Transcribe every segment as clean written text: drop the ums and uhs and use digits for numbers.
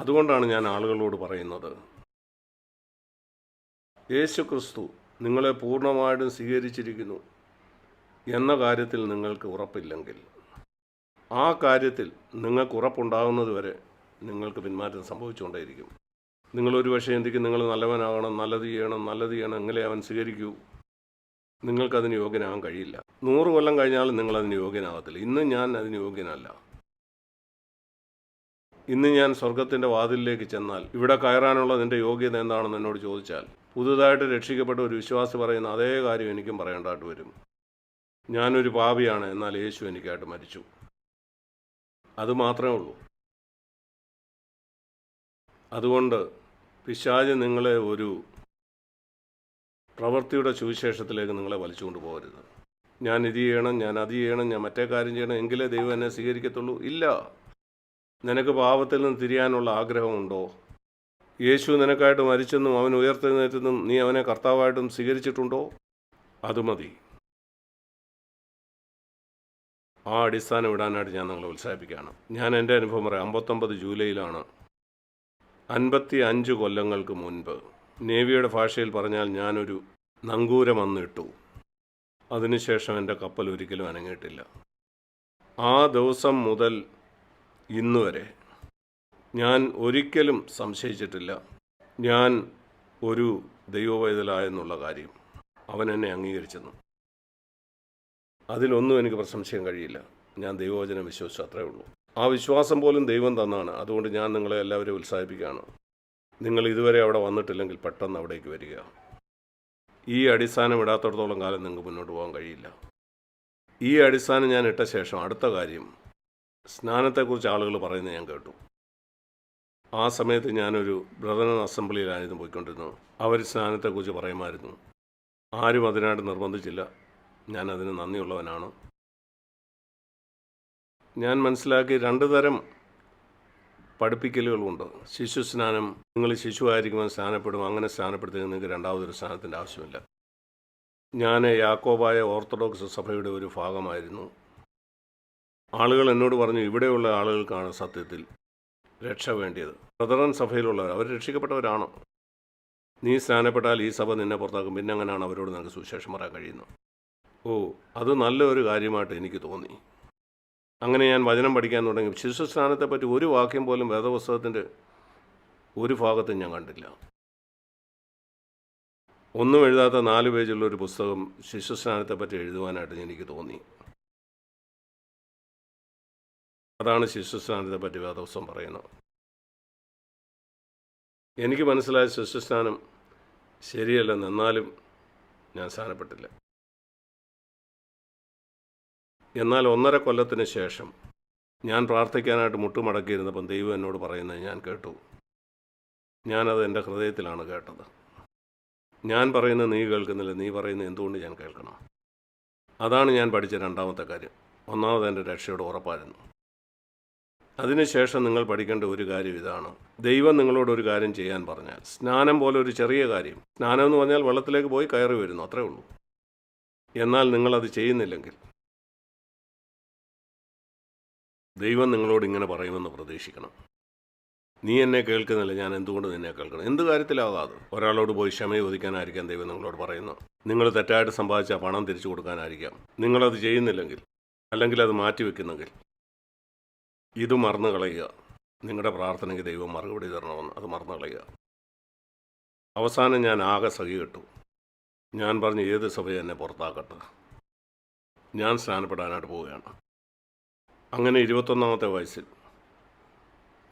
അതുകൊണ്ടാണ് ഞാൻ ആളുകളോട് പറയുന്നത്, യേശു ക്രിസ്തു നിങ്ങളെ പൂർണ്ണമായിട്ടും സ്വീകരിച്ചിരിക്കുന്നു എന്ന കാര്യത്തിൽ നിങ്ങൾക്ക് ഉറപ്പില്ലെങ്കിൽ, ആ കാര്യത്തിൽ നിങ്ങൾക്ക് ഉറപ്പുണ്ടാകുന്നത് വരെ നിങ്ങൾക്ക് പിന്മാറ്റം സംഭവിച്ചുകൊണ്ടേയിരിക്കും. നിങ്ങളൊരു പക്ഷേ ചിന്തിക്കും, നിങ്ങൾ നല്ലവനാകണം, നല്ലത് ചെയ്യണം, എങ്ങനെ അവൻ സ്വീകരിക്കൂ. നിങ്ങൾക്കതിന് യോഗ്യനാകാൻ കഴിയില്ല. 100 കൊല്ലം കഴിഞ്ഞാലും നിങ്ങളതിന് യോഗ്യനാകത്തില്ല. ഇന്ന് ഞാൻ അതിന് യോഗ്യനല്ല. ഇന്ന് ഞാൻ സ്വർഗത്തിൻ്റെ വാതിലിലേക്ക് ചെന്നാൽ ഇവിടെ കയറാനുള്ള നിൻ്റെ യോഗ്യത എന്താണെന്ന് എന്നോട് ചോദിച്ചാൽ, പുതുതായിട്ട് രക്ഷിക്കപ്പെട്ട ഒരു വിശ്വാസി പറയുന്ന അതേ കാര്യം എനിക്കും പറയേണ്ടതായിട്ട് വരും. ഞാനൊരു പാപിയാണ്, എന്നാൽ യേശു എനിക്കായിട്ട് മരിച്ചു. അത് മാത്രമേ ഉള്ളൂ. അതുകൊണ്ട് പിശാച് നിങ്ങളെ ഒരു പ്രവൃത്തിയുടെ സുവിശേഷത്തിലേക്ക് നിങ്ങളെ വലിച്ചുകൊണ്ട് പോകരുത്. ഞാൻ ഇത് ചെയ്യണം, ഞാൻ അത് ചെയ്യണം, ഞാൻ മറ്റേ കാര്യം ചെയ്യണം, എങ്കിലേ ദൈവം എന്നെ സ്വീകരിക്കത്തുള്ളൂ. ഇല്ല. നിനക്ക് പാപത്തിൽ നിന്ന് തിരിയാനുള്ള ആഗ്രഹമുണ്ടോ? യേശു നിനക്കായിട്ട് മരിച്ചെന്നും അവൻ ഉയർത്തെഴുന്നേറ്റെന്നും നീ അവനെ കർത്താവായിട്ടും സ്വീകരിച്ചിട്ടുണ്ടോ? അത് മതി. ആ അടിസ്ഥാനം ഇടാനായിട്ട് ഞാൻ നിങ്ങളെ ഉത്സാഹിപ്പിക്കുകയാണ്. ഞാൻ എൻ്റെ അനുഭവം പറയാം. 59 ജൂലൈയിലാണ്, 55 കൊല്ലങ്ങൾക്ക് മുൻപ്, നേവിയുടെ ഭാഷയിൽ പറഞ്ഞാൽ ഞാനൊരു നങ്കൂരം അന്നിട്ടു. അതിനുശേഷം എൻ്റെ കപ്പൽ ഒരിക്കലും അനങ്ങിയിട്ടില്ല. ആ ദിവസം മുതൽ ഇന്നുവരെ ഞാൻ ഒരിക്കലും സംശയിച്ചിട്ടില്ല ഞാൻ ഒരു ദൈവവൈതലായെന്നുള്ള കാര്യം. അവൻ എന്നെ അംഗീകരിച്ചെന്നു. അതിലൊന്നും എനിക്ക് പ്രശംസിക്കാൻ കഴിയില്ല. ഞാൻ ദൈവവചനം വിശ്വസിച്ചു, അത്രേ ഉള്ളൂ. ആ വിശ്വാസം പോലും ദൈവം തന്നാണ്. അതുകൊണ്ട് ഞാൻ നിങ്ങളെ എല്ലാവരെയും ഉത്സാഹിപ്പിക്കുകയാണ്. നിങ്ങൾ ഇതുവരെ അവിടെ വന്നിട്ടില്ലെങ്കിൽ പെട്ടെന്ന് അവിടേക്ക് വരിക. ഈ അടിസ്ഥാനം ഇടാത്തിടത്തോളം കാലം നിങ്ങൾക്ക് മുന്നോട്ട് പോകാൻ കഴിയില്ല. ഈ അടിസ്ഥാനം ഞാൻ ഇട്ട ശേഷം അടുത്ത കാര്യം, സ്നാനത്തെക്കുറിച്ച് ആളുകൾ പറയുന്നത് ഞാൻ കേട്ടു. ആ സമയത്ത് ഞാനൊരു ബ്രദറൻ അസംബ്ലിയിലായിരുന്നു പോയിക്കൊണ്ടിരുന്നത്. അവർ സ്നാനത്തെക്കുറിച്ച് പറയുമായിരുന്നു. ആരും അതിനായിട്ട് നിർബന്ധിച്ചില്ല. ഞാനതിന് നന്ദിയുള്ളവനാണ്. ഞാൻ മനസ്സിലാക്കി 2 തരം പഠിപ്പിക്കലുകളുണ്ട്. ശിശു സ്നാനം, നിങ്ങൾ ശിശുവായിരിക്കുമ്പോൾ സ്നാനപ്പെടും, അങ്ങനെ സ്നാനപ്പെടുത്തി നിങ്ങൾക്ക് രണ്ടാമതൊരു സ്നാനത്തിൻ്റെ ആവശ്യമില്ല. ഞാൻ യാക്കോബായ ഓർത്തഡോക്സ് സഭയുടെ ഒരു ഭാഗമായിരുന്നു. ആളുകൾ എന്നോട് പറഞ്ഞു, ഇവിടെയുള്ള ആളുകൾക്കാണ് സത്യത്തിൽ രക്ഷ വേണ്ടിയത്. ബ്രദറൻ സഭയിലുള്ളവർ, അവർ രക്ഷിക്കപ്പെട്ടവരാണ്. നീ സ്നാനപ്പെട്ടാൽ ഈ സഭ നിന്നെ പുറത്താക്കും, പിന്നെ അങ്ങനെയാണ് അവരോട് നിനക്ക് സുവിശേഷം പറയാൻ കഴിയുന്നത്. അത് നല്ലൊരു കാര്യമായിട്ട് എനിക്ക് തോന്നി. അങ്ങനെ ഞാൻ വചനം പഠിക്കാൻ തുടങ്ങി. ശിശുസ്നാനത്തെപ്പറ്റി ഒരു വാക്യം പോലും വേദപുസ്തകത്തിൻ്റെ ഒരു ഭാഗത്തും ഞാൻ കണ്ടില്ല. ഒന്നും എഴുതാത്ത 4 പേജുള്ളൊരു പുസ്തകം ശിശുസ്നാനത്തെപ്പറ്റി എഴുതുവാനായിട്ട് എനിക്ക് തോന്നി. അതാണ് ശിശുസ്നാനത്തെപ്പറ്റി വേദപുസ്തകം പറയുന്നത്. എനിക്ക് മനസ്സിലായ ശിശുസ്നാനം ശരിയല്ലെന്ന്, എന്നാലും ഞാൻ സ്നാനപ്പെട്ടില്ല. എന്നാൽ 1.5 കൊല്ലത്തിന് ശേഷം ഞാൻ പ്രാർത്ഥിക്കാനായിട്ട് മുട്ടുമടക്കിയിരുന്നപ്പം ദൈവം എന്നോട് പറയുന്നത് ഞാൻ കേട്ടു. ഞാനത് എൻ്റെ ഹൃദയത്തിലാണ് കേട്ടത്. ഞാൻ പറയുന്നത് നീ കേൾക്കുന്നില്ല, നീ പറയുന്നത് എന്തുകൊണ്ട് ഞാൻ കേൾക്കണം? അതാണ് ഞാൻ പഠിച്ച 2ാമത്തെ കാര്യം. 1ാമത് എൻ്റെ രക്ഷയുടെ ഉറപ്പായിരുന്നു. അതിനുശേഷം നിങ്ങൾ പഠിക്കേണ്ട ഒരു കാര്യം ഇതാണ്. ദൈവം നിങ്ങളോട് ഒരു കാര്യം ചെയ്യാൻ പറഞ്ഞാൽ, സ്നാനം പോലെ ഒരു ചെറിയ കാര്യം, സ്നാനം എന്ന് പറഞ്ഞാൽ വെള്ളത്തിലേക്ക് പോയി കയറി വരുന്നു, അത്രേ ഉള്ളൂ. എന്നാൽ നിങ്ങളത് ചെയ്യുന്നില്ലെങ്കിൽ ദൈവം നിങ്ങളോട് ഇങ്ങനെ പറയുമെന്ന് പ്രതീക്ഷിക്കണം. നീ എന്നെ കേൾക്കുന്നില്ല, ഞാൻ എന്തുകൊണ്ട് നിന്നെ കേൾക്കണം? എന്ത് കാര്യത്തിലാകാതെ ഒരാളോട് പോയി ക്ഷമ ചോദിക്കാനായിരിക്കാം ദൈവം നിങ്ങളോട് പറയുന്നത്. നിങ്ങൾ തെറ്റായിട്ട് സമ്പാദിച്ച പണം തിരിച്ചു കൊടുക്കാനായിരിക്കാം. നിങ്ങളത് ചെയ്യുന്നില്ലെങ്കിൽ, അല്ലെങ്കിൽ അത് മാറ്റിവെക്കുന്നെങ്കിൽ, ഇത് മറന്നു കളയുക. നിങ്ങളുടെ പ്രാർത്ഥനയ്ക്ക് ദൈവം മറുപടി തരണമെന്ന് അത് മറന്നു കളയുക. അവസാനം ഞാൻ ആകെ സഹികെട്ടു. ഞാൻ പറഞ്ഞു, ഏത് സഭയെ എന്നെ പുറത്താക്കട്ടെ, ഞാൻ സ്നാനപ്പെടാനായിട്ട് പോവുകയാണ്. അങ്ങനെ 21ാമത്തെ വയസ്സിൽ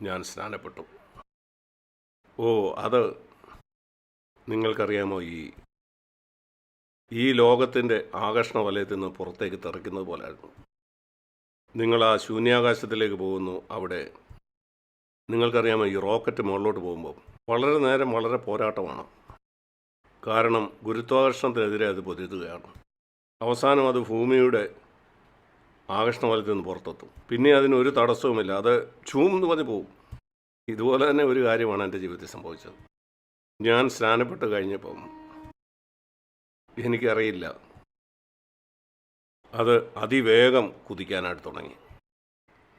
ഞാൻ സ്നാനപ്പെട്ടു. അത് നിങ്ങൾക്കറിയാമോ, ഈ ലോകത്തിൻ്റെ ആകർഷണ വലയത്തിൽ നിന്ന് പുറത്തേക്ക് തെറിക്കുന്നത് പോലായിരുന്നു. നിങ്ങൾ ആ ശൂന്യാകാശത്തിലേക്ക് പോകുന്നു. അവിടെ നിങ്ങൾക്കറിയാമോ, ഈ റോക്കറ്റ് മുകളിലോട്ട് പോകുമ്പോൾ വളരെ നേരം വളരെ പോരാട്ടമാണ്. കാരണം ഗുരുത്വാകർഷണത്തിനെതിരെ അത് പൊരുതുകയാണ്. അവസാനം അത് ഭൂമിയുടെ ആകർഷണവലയത്തിൽ നിന്ന് പുറത്തെത്തും. പിന്നെ അതിനൊരു തടസ്സവുമില്ല, അത് ചൂന്ന് പറഞ്ഞ് പോകും. ഇതുപോലെ തന്നെ ഒരു കാര്യമാണ് എൻ്റെ ജീവിതത്തിൽ സംഭവിച്ചത്. ഞാൻ സ്നാനപ്പെട്ട് കഴിഞ്ഞപ്പം എനിക്കറിയില്ല, അത് അതിവേഗം കുതിക്കാനായിട്ട് തുടങ്ങി.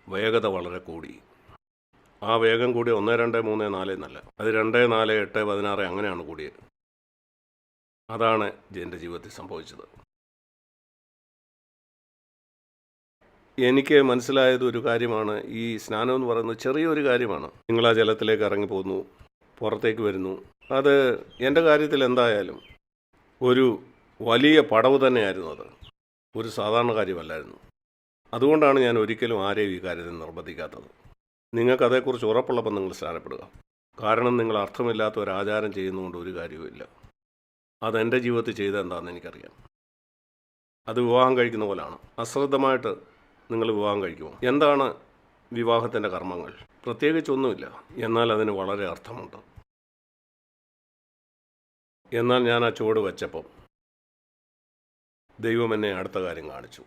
വേഗത വളരെ കൂടി. ആ വേഗം കൂടി 1, 2, 3, 4 എന്നല്ല, അത് 2, 4, 8, 16 അങ്ങനെയാണ് കൂടിയത്. അതാണ് എൻ്റെ ജീവിതത്തിൽ സംഭവിച്ചത്. എനിക്ക് മനസ്സിലായത് ഒരു കാര്യമാണ്, ഈ സ്നാനം എന്ന് പറയുന്നത് ചെറിയൊരു കാര്യമാണ്. നിങ്ങൾ ആ ജലത്തിലേക്ക് ഇറങ്ങിപ്പോകുന്നു, പുറത്തേക്ക് വരുന്നു. അത് എൻ്റെ കാര്യത്തിൽ എന്തായാലും ഒരു വലിയ പടവ് തന്നെയായിരുന്നു. അത് ഒരു സാധാരണ കാര്യമല്ലായിരുന്നു. അതുകൊണ്ടാണ് ഞാൻ ഒരിക്കലും ആരെയും ഈ കാര്യത്തിൽ നിർബന്ധിക്കാത്തത്. നിങ്ങൾക്കതേക്കുറിച്ച് ഉറപ്പുള്ളപ്പോൾ നിങ്ങൾ സ്നാനപ്പെടുക. കാരണം നിങ്ങൾ അർത്ഥമില്ലാത്ത ഒരു ആചാരം ചെയ്യുന്നതുകൊണ്ട് ഒരു കാര്യവുമില്ല. അതെൻ്റെ ജീവിതത്തിൽ ചെയ്തത് എന്താണെന്ന് എനിക്കറിയാം. അത് വിവാഹം കഴിക്കുന്ന പോലാണ്. അശ്രദ്ധമായിട്ട് നിങ്ങൾ വിവാഹം കഴിക്കുമോ? എന്താണ് വിവാഹത്തിൻ്റെ കർമ്മങ്ങൾ? പ്രത്യേകിച്ചൊന്നുമില്ല, എന്നാൽ അതിന് വളരെ അർത്ഥമുണ്ട്. എന്നാൽ ഞാൻ ആ ചുവട് വെച്ചപ്പം ദൈവം എന്നെ അടുത്ത കാര്യം കാണിച്ചു.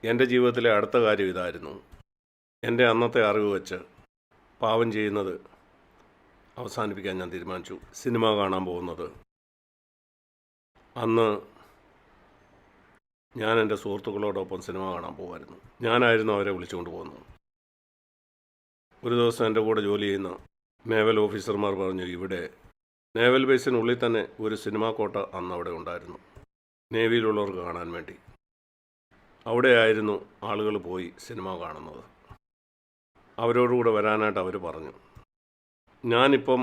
എൻ്റെ ജീവിതത്തിലെ അടുത്ത കാര്യം ഇതായിരുന്നു. എൻ്റെ അന്നത്തെ അറിവ് വെച്ച് പാവം ചെയ്യുന്നത് അവസാനിപ്പിക്കാൻ ഞാൻ തീരുമാനിച്ചു. സിനിമ കാണാൻ പോകുന്നത്, അന്ന് ഞാൻ എൻ്റെ സുഹൃത്തുക്കളോടൊപ്പം സിനിമ കാണാൻ പോകുമായിരുന്നു. ഞാനായിരുന്നു അവരെ വിളിച്ചുകൊണ്ട് പോകുന്നത്. ഒരു ദിവസം എൻ്റെ കൂടെ ജോലി ചെയ്യുന്ന നേവൽ ഓഫീസർമാർ പറഞ്ഞു, ഇവിടെ നേവൽ ബേസിനുള്ളിൽ തന്നെ ഒരു സിനിമാ കോട്ട അന്ന് അവിടെ ഉണ്ടായിരുന്നു, നേവിയിലുള്ളവർക്ക് കാണാൻ വേണ്ടി. അവിടെയായിരുന്നു ആളുകൾ പോയി സിനിമ കാണുന്നത്. അവരോടുകൂടെ വരാനായിട്ട് അവർ പറഞ്ഞു. ഞാനിപ്പം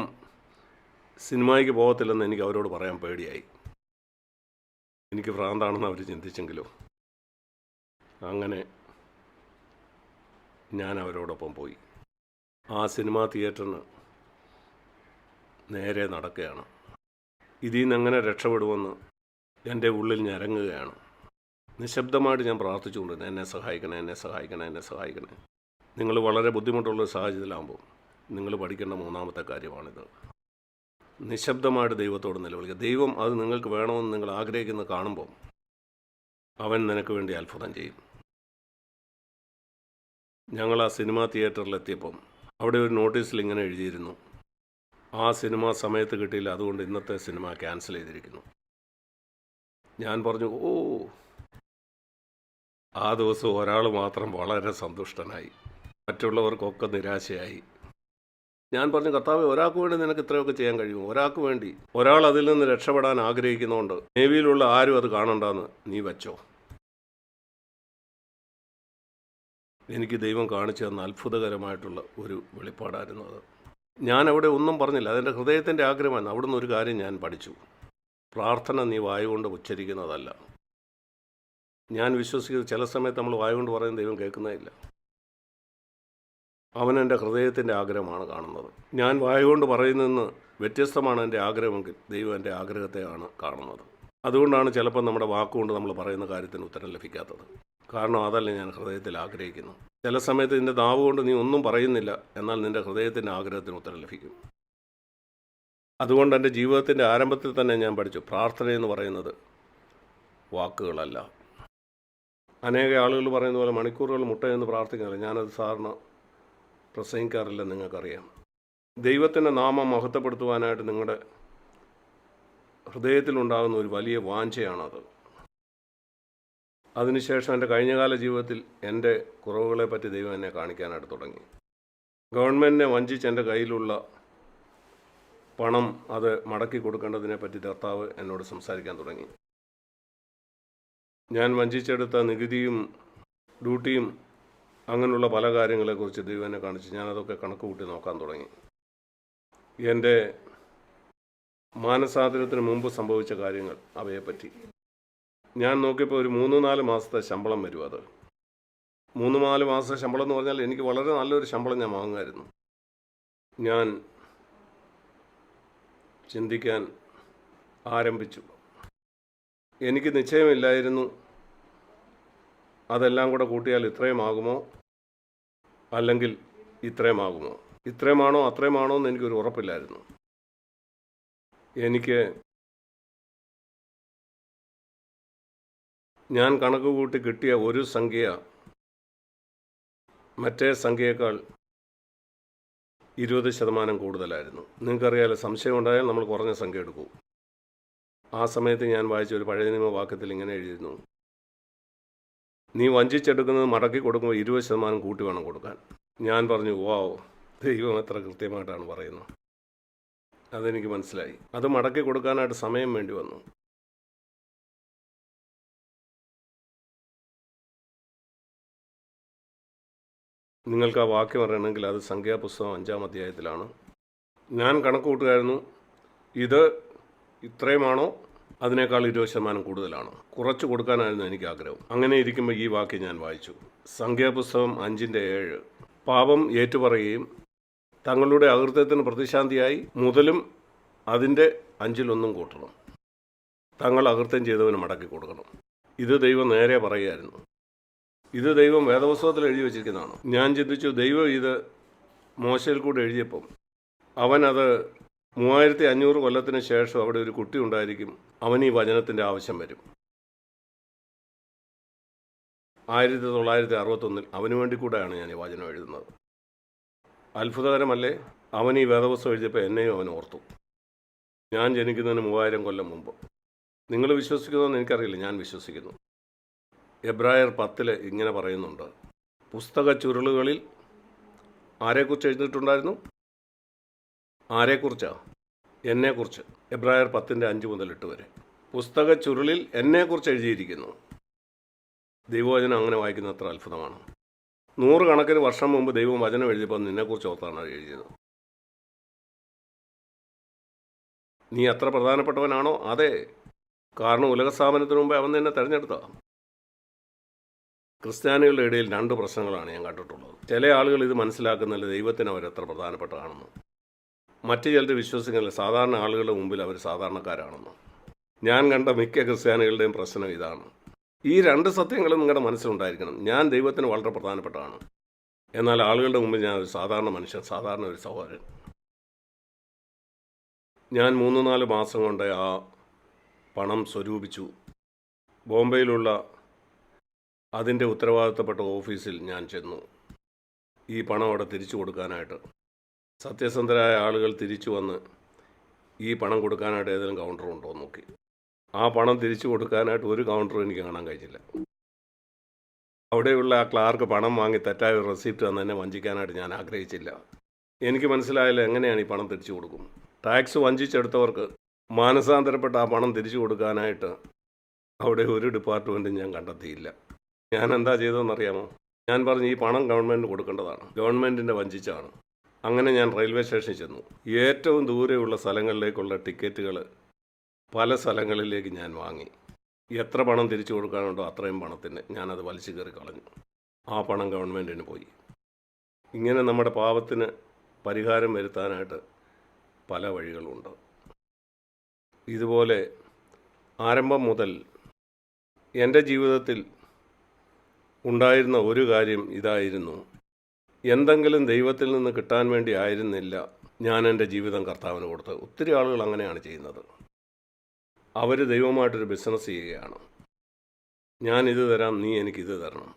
സിനിമയ്ക്ക് പോകത്തില്ലെന്ന് എനിക്ക് അവരോട് പറയാൻ പേടിയായി. എനിക്ക് ഭ്രാന്താണെന്ന് അവർ ചിന്തിച്ചെങ്കിലോ. അങ്ങനെ ഞാൻ അവരോടൊപ്പം പോയി. ആ സിനിമാ തിയേറ്ററിന് നേരെ നടക്കുകയാണ്. ഇതിൽ നിന്ന് എങ്ങനെ രക്ഷപ്പെടുമെന്ന് എൻ്റെ ഉള്ളിൽ ഞരങ്ങുകയാണ്. നിശബ്ദമായിട്ട് ഞാൻ പ്രാർത്ഥിച്ചുകൊണ്ടിരുന്നു, എന്നെ സഹായിക്കണേ, എന്നെ സഹായിക്കണേ, എന്നെ സഹായിക്കണേ. നിങ്ങൾ വളരെ ബുദ്ധിമുട്ടുള്ളൊരു സാഹചര്യത്തിലാകുമ്പോൾ നിങ്ങൾ പഠിക്കേണ്ട മൂന്നാമത്തെ കാര്യമാണിത്. നിശബ്ദമായിട്ട് ദൈവത്തോട് നിലവിളിക്കുക. ദൈവം അത് നിങ്ങൾക്ക് വേണമെന്ന് നിങ്ങൾ ആഗ്രഹിക്കുന്നത് കാണുമ്പോൾ അവൻ നിനക്ക് വേണ്ടി അത്ഭുതം ചെയ്യും. ഞങ്ങൾ ആ സിനിമാ തിയേറ്ററിലെത്തിയപ്പം അവിടെ ഒരു നോട്ടീസിൽ ഇങ്ങനെ എഴുതിയിരുന്നു, ആ സിനിമ സമയത്ത് കിട്ടിയില്ല, അതുകൊണ്ട് ഇന്നത്തെ സിനിമ ക്യാൻസൽ ചെയ്തിരിക്കുന്നു. ഞാൻ പറഞ്ഞു, ഓ. ആ ദിവസം ഒരാൾ മാത്രം വളരെ സന്തുഷ്ടനായി, മറ്റുള്ളവർക്കൊക്കെ നിരാശയായി. ഞാൻ പറഞ്ഞു, കർത്താവേ, ഒരാൾക്ക് വേണ്ടി നിനക്ക് ഇത്രയൊക്കെ ചെയ്യാൻ കഴിയുമോ? ഒരാൾക്ക് വേണ്ടി, ഒരാൾ അതിൽ നിന്ന് രക്ഷപ്പെടാൻ ആഗ്രഹിക്കുന്നതുകൊണ്ട് നേവിയിലുള്ള ആരും അത് കാണണ്ടെന്ന് നീ വെച്ചോ. എനിക്ക് ദൈവം കാണിച്ചു തന്ന അത്ഭുതകരമായിട്ടുള്ള ഒരു വെളിപ്പാടായിരുന്നു അത്. ഞാൻ അവിടെ ഒന്നും പറഞ്ഞില്ല, അതെൻ്റെ ഹൃദയത്തിൻ്റെ ആഗ്രഹമാണ്. അവിടുന്ന് ഒരു കാര്യം ഞാൻ പഠിച്ചു. പ്രാർത്ഥന നീ വായുകൊണ്ട് ഉച്ചരിക്കുന്നതല്ല. ഞാൻ വിശ്വസിക്കുന്നത് ചില സമയത്ത് നമ്മൾ വായുകൊണ്ട് പറയുന്ന ദൈവം കേൾക്കുന്നതില്ല. അവൻ എൻ്റെ ഹൃദയത്തിൻ്റെ ആഗ്രഹമാണ് കാണുന്നത്. ഞാൻ വായുകൊണ്ട് പറയുന്നതെന്ന് വ്യത്യസ്തമാണ് എൻ്റെ ആഗ്രഹമെങ്കിൽ ദൈവം എൻ്റെ ആഗ്രഹത്തെയാണ് കാണുന്നത്. അതുകൊണ്ടാണ് ചിലപ്പോൾ നമ്മുടെ വാക്കുകൊണ്ട് നമ്മൾ പറയുന്ന കാര്യത്തിന് ഉത്തരം ലഭിക്കാത്തത്. കാരണം അതല്ല ഞാൻ ഹൃദയത്തിൽ ആഗ്രഹിക്കുന്നു. ചില സമയത്ത് നിൻ്റെ നാവ് കൊണ്ട് നീ ഒന്നും പറയുന്നില്ല, എന്നാൽ നിൻ്റെ ഹൃദയത്തിൻ്റെ ആഗ്രഹത്തിന് ഉത്തരം ലഭിക്കും. അതുകൊണ്ട് എൻ്റെ ജീവിതത്തിൻ്റെ ആരംഭത്തിൽ തന്നെ ഞാൻ പഠിച്ചു, പ്രാർത്ഥനയെന്ന് പറയുന്നത് വാക്കുകളല്ല. അനേക ആളുകൾ പറയുന്ന പോലെ മണിക്കൂറുകൾ മുട്ടയെന്ന് പ്രാർത്ഥിക്കുന്നില്ല. ഞാനത് സാറിന് പ്രസംഗിക്കാറില്ല, നിങ്ങൾക്കറിയാം. ദൈവത്തിൻ്റെ നാമം മഹത്വപ്പെടുത്തുവാനായിട്ട് നിങ്ങളുടെ ഹൃദയത്തിലുണ്ടാകുന്ന ഒരു വലിയ വാഞ്ചയാണത്. അതിനുശേഷം എൻ്റെ കഴിഞ്ഞകാല ജീവിതത്തിൽ എൻ്റെ കുറവുകളെ പറ്റി ദൈവം എന്നെ കാണിക്കാനായിട്ട് തുടങ്ങി. ഗവൺമെൻറ്റിനെ വഞ്ചിച്ച് എൻ്റെ കയ്യിലുള്ള പണം അത് മടക്കി കൊടുക്കേണ്ടതിനെ പറ്റി കർത്താവ് എന്നോട് സംസാരിക്കാൻ തുടങ്ങി. ഞാൻ വഞ്ചിച്ചെടുത്ത നികുതിയും ഡ്യൂട്ടിയും അങ്ങനെയുള്ള പല കാര്യങ്ങളെക്കുറിച്ച് ദൈവം എന്നെ കാണിച്ച് ഞാനതൊക്കെ കണക്ക് കൂട്ടി നോക്കാൻ തുടങ്ങി. എൻ്റെ മാനസാന്തരത്തിന് മുമ്പ് സംഭവിച്ച കാര്യങ്ങൾ, അവയെപ്പറ്റി ഞാൻ നോക്കിയപ്പോൾ ഒരു 3-4 മാസത്തെ ശമ്പളം വരും. അത് 3-4 മാസത്തെ ശമ്പളം എന്ന് പറഞ്ഞാൽ എനിക്ക് വളരെ നല്ലൊരു ശമ്പളം ഞാൻ വാങ്ങുമായിരുന്നു. ഞാൻ ചിന്തിക്കാൻ ആരംഭിച്ചു. എനിക്ക് നിശ്ചയമില്ലായിരുന്നു അതെല്ലാം കൂടെ കൂട്ടിയാൽ ഇത്രയുമാകുമോ അല്ലെങ്കിൽ ഇത്രയുമാകുമോ. ഇത്രയുമാണോ അത്രയുമാണോ എന്ന് എനിക്കൊരു ഉറപ്പില്ലായിരുന്നു. ഞാൻ കണക്ക് കൂട്ടി കിട്ടിയ ഒരു സംഖ്യ മറ്റേ സംഖ്യയേക്കാൾ 20% കൂടുതലായിരുന്നു. നിങ്ങൾക്കറിയാലോ, സംശയം ഉണ്ടായാൽ നമ്മൾ കുറഞ്ഞ സംഖ്യ എടുക്കൂ. ആ സമയത്ത് ഞാൻ വായിച്ച ഒരു പഴയ നിയമ വാക്യത്തിൽ ഇങ്ങനെ എഴുതിയിരുന്നു, നീ വഞ്ചിച്ചെടുക്കുന്നത് മടക്കി കൊടുക്കുമ്പോൾ 20% കൂട്ടി വേണം കൊടുക്കാൻ. ഞാൻ പറഞ്ഞു, വാവ്, ദൈവം എത്ര കൃത്യമായിട്ടാണ് പറയുന്നത്. അതെനിക്ക് മനസ്സിലായി. അത് മടക്കി കൊടുക്കാനായിട്ട് സമയം വേണ്ടി വന്നു. നിങ്ങൾക്ക് ആ വാക്യം അറിയണമെങ്കിൽ അത് സംഖ്യാപുസ്തകം 5-ാം അധ്യായത്തിലാണ്. ഞാൻ കണക്ക് കൂട്ടുകയായിരുന്നു, ഇത് ഇത്രയുമാണോ അതിനേക്കാൾ 20% കൂടുതലാണ്. കുറച്ച് കൊടുക്കാനായിരുന്നു എനിക്ക് ആഗ്രഹം. അങ്ങനെ ഇരിക്കുമ്പോൾ ഈ വാക്യം ഞാൻ വായിച്ചു. സംഖ്യാപുസ്തകം 5:7. പാപം ഏറ്റുപറയുകയും തങ്ങളുടെ അകൃത്യത്തിന് പ്രതിശാന്തിയായി മുതലും അതിൻ്റെ 5-1 കൂട്ടണം. തങ്ങൾ അകൃത്യം ചെയ്തവന് മടക്കി കൊടുക്കണം. ഇത് ദൈവം നേരെ പറയുകയായിരുന്നു. ഇത് ദൈവം വേദപുസ്തകത്തിൽ എഴുതി വച്ചിരിക്കുന്നതാണ്. ഞാൻ ചിന്തിച്ചു, ദൈവം ഇത് മോശയിൽ കൂടെ എഴുതിയപ്പം അവനത് 3500 കൊല്ലത്തിന് ശേഷം അവിടെ ഒരു കുട്ടി ഉണ്ടായിരിക്കും, അവന് ഈ വചനത്തിൻ്റെ ആവശ്യം വരും. 1961 അവന് വേണ്ടി കൂടെയാണ് ഞാൻ ഈ വചനം എഴുതുന്നത്. അത്ഭുതകരമല്ലേ? അവൻ ഈ വേദപുസ്തകം എഴുതിയപ്പോൾ എന്നെയും അവൻ ഓർത്തു. ഞാൻ ജനിക്കുന്നതിന് 3000 കൊല്ലം മുമ്പ്. നിങ്ങൾ വിശ്വസിക്കുന്നതെന്ന് എനിക്കറിയില്ല, ഞാൻ വിശ്വസിക്കുന്നു. എബ്രായർ 10 ഇങ്ങനെ പറയുന്നുണ്ട്, പുസ്തക ചുരുളുകളിൽ ആരെക്കുറിച്ച് എഴുതിയിട്ടുണ്ടായിരുന്നു? ആരെക്കുറിച്ചാ? എന്നെക്കുറിച്ച്. എബ്രായർ 10:5 മുതൽ 8 വരെ. പുസ്തക ചുരുളിൽ എന്നെക്കുറിച്ച് എഴുതിയിരിക്കുന്നു. ദൈവവചനം അങ്ങനെ വായിക്കുന്ന അത്ര അത്ഭുതമാണ്. 100 കണക്കിന് വർഷം മുമ്പ് ദൈവം വചനം എഴുതിയപ്പോൾ നിന്നെക്കുറിച്ച് ഓർത്താണ് എഴുതിയത്. നീ അത്ര പ്രധാനപ്പെട്ടവനാണോ? അതെ, കാരണം ഉലകസ്ഥാപനത്തിന് മുമ്പേ അവൻ നിന്നെ തിരഞ്ഞെടുത്തതാണ്. ക്രിസ്ത്യാനികളുടെ ഇടയിൽ 2 പ്രശ്നങ്ങളാണ് ഞാൻ കണ്ടിട്ടുള്ളത്. ചില ആളുകൾ ഇത് മനസ്സിലാക്കുന്നില്ല, ദൈവത്തിന് അവരെത്ര പ്രധാനപ്പെട്ടതാണെന്ന്. മറ്റു ചിലർ വിശ്വസിക്കുന്നില്ല, സാധാരണ ആളുകളുടെ മുമ്പിൽ അവർ സാധാരണക്കാരാണെന്ന്. ഞാൻ കണ്ട മിക്ക ക്രിസ്ത്യാനികളുടെയും പ്രശ്നം ഇതാണ്. ഈ 2 സത്യങ്ങളും നിങ്ങളുടെ മനസ്സിലുണ്ടായിരിക്കണം. ഞാൻ ദൈവത്തിന് വളരെ പ്രധാനപ്പെട്ടതാണ്, എന്നാൽ ആളുകളുടെ മുമ്പിൽ ഞാൻ ഒരു സാധാരണ മനുഷ്യൻ, സാധാരണ ഒരു സഹോദരൻ. ഞാൻ 3-4 മാസം കൊണ്ട് ആ പണം സ്വരൂപിച്ചു. ബോംബെയിലുള്ള അതിൻ്റെ ഉത്തരവാദിത്തപ്പെട്ട ഓഫീസിൽ ഞാൻ ചെന്നു. ഈ പണം അവിടെ തിരിച്ചു കൊടുക്കാനായിട്ട് സത്യസന്ധരായ ആളുകൾ തിരിച്ചു വന്ന് ഈ പണം കൊടുക്കാനായിട്ട് ഏതെങ്കിലും കൗണ്ടർ ഉണ്ടോ എന്ന് നോക്കി. ആ പണം തിരിച്ചു കൊടുക്കാനായിട്ട് ഒരു കൗണ്ടറും എനിക്ക് കാണാൻ കഴിഞ്ഞില്ല. അവിടെയുള്ള ആ ക്ലാർക്ക് പണം വാങ്ങി തെറ്റായ ഒരു റെസിപ്റ്റ് തന്ന് എന്നെ വഞ്ചിക്കാനായിട്ട് ഞാൻ ആഗ്രഹിച്ചില്ല. എനിക്ക് മനസ്സിലായില്ല എങ്ങനെയാണ് ഈ പണം തിരിച്ചു കൊടുക്കും. ടാക്സ് വഞ്ചിച്ചെടുത്തവർക്ക് മാനസാന്തരപ്പെട്ട ആ പണം തിരിച്ചു കൊടുക്കാനായിട്ട് അവിടെ ഒരു ഡിപ്പാർട്ട്മെൻറ്റും ഞാൻ കണ്ടെത്തിയില്ല. ഞാൻ എന്താ ചെയ്തതെന്നറിയാമോ? ഞാൻ പറഞ്ഞു, ഈ പണം ഗവൺമെൻറ് കൊടുക്കേണ്ടതാണ്, ഗവൺമെൻറ്റിൻ്റെ വഞ്ചിച്ചാണ്. അങ്ങനെ ഞാൻ റെയിൽവേ സ്റ്റേഷനിൽ ചെന്നു. ഏറ്റവും ദൂരെയുള്ള സ്ഥലങ്ങളിലേക്കുള്ള ടിക്കറ്റുകൾ പല സ്ഥലങ്ങളിലേക്ക് ഞാൻ വാങ്ങി. എത്ര പണം തിരിച്ചു കൊടുക്കാനുണ്ടോ അത്രയും പണത്തിന് ഞാനത് വലിച്ചു കയറി കളഞ്ഞു. ആ പണം ഗവൺമെൻറ്റിന് പോയി. ഇങ്ങനെ നമ്മുടെ പാപത്തിന് പരിഹാരം വരുത്താനായിട്ട് പല വഴികളുണ്ട്. ഇതുപോലെ ആരംഭം മുതൽ എൻ്റെ ജീവിതത്തിൽ ഉണ്ടായിരുന്ന ഒരു കാര്യം ഇതായിരുന്നു, എന്തെങ്കിലും ദൈവത്തിൽ നിന്ന് കിട്ടാൻ വേണ്ടി ആയിരുന്നില്ല ഞാൻ എൻ്റെ ജീവിതം കർത്താവിന് കൊടുത്തത്. ഒത്തിരി ആളുകൾ അങ്ങനെയാണ് ചെയ്യുന്നത്. അവർ ദൈവമായിട്ടൊരു ബിസിനസ് ചെയ്യുകയാണ്. ഞാൻ ഇത് തരാം, നീ എനിക്കിത് തരണം.